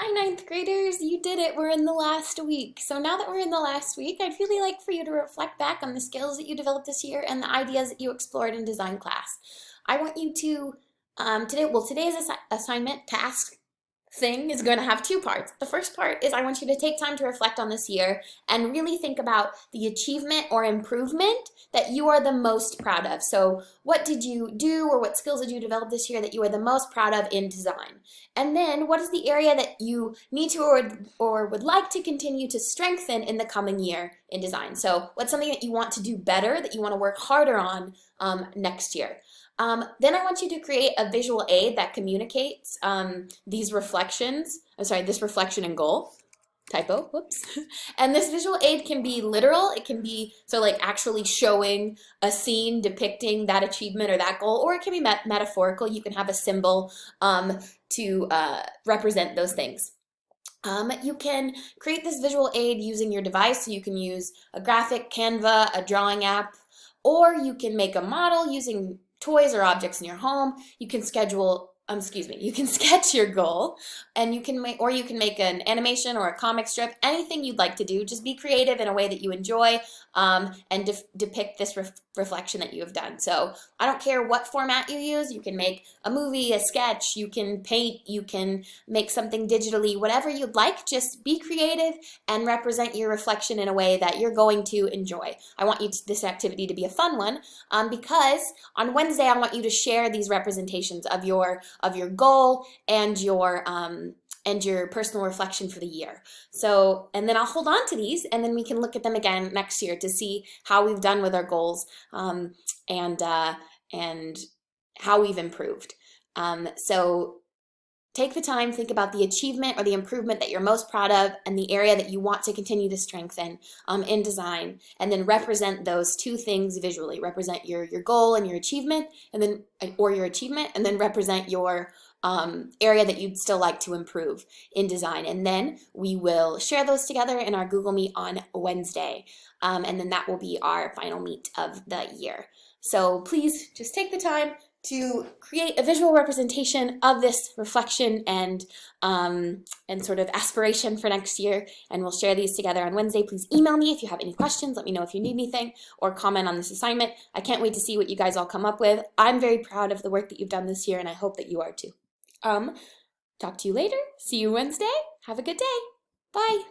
Hi, ninth graders, you did it. We're in the last week. So now that we're in the last week, I'd really like for you to reflect back on the skills that you developed this year and the ideas that you explored in design class. I want you to, today's assignment task thing is going to have two parts. The first part is I want you to take time to reflect on this year and really think about the achievement or improvement that you are the most proud of. So what did you do or what skills did you develop this year that you are the most proud of in design? And then what is the area that you need to or would like to continue to strengthen in the coming year in design? So what's something that you want to do better, that you want to work harder on next year? Then I want you to create a visual aid that communicates this reflection and goal. Typo, whoops. And this visual aid can be literal. It can be, so like actually showing a scene depicting that achievement or that goal, or it can be metaphorical. You can have a symbol to represent those things. You can create this visual aid using your device. So you can use a graphic, Canva, a drawing app, or you can make a model using toys or objects in your home. You can you can sketch your goal, and you can make an animation or a comic strip, anything you'd like to do. Just be creative in a way that you enjoy and depict this reflection that you have done. So I don't care what format you use. You can make a movie, a sketch, you can paint, you can make something digitally, whatever you'd like. Just be creative and represent your reflection in a way that you're going to enjoy. I want this activity to be a fun one because on Wednesday I want you to share these representations of your goal and your personal reflection for the year. So, and then I'll hold on to these, and then we can look at them again next year to see how we've done with our goals and how we've improved. So take the time, think about the achievement or the improvement that you're most proud of and the area that you want to continue to strengthen in design, and then represent those two things visually. Represent your goal and your achievement, and then represent your area that you'd still like to improve in design. And then we will share those together in our Google Meet on Wednesday. And then that will be our final meet of the year. So please just take the time to create a visual representation of this reflection and sort of aspiration for next year, and we'll share these together on Wednesday. Please email me if you have any questions. Let me know if you need anything, or comment on this assignment. I can't wait to see what you guys all come up with. I'm very proud of the work that you've done this year, and I hope that you are too. Talk to you later. See you Wednesday. Have a good day. Bye.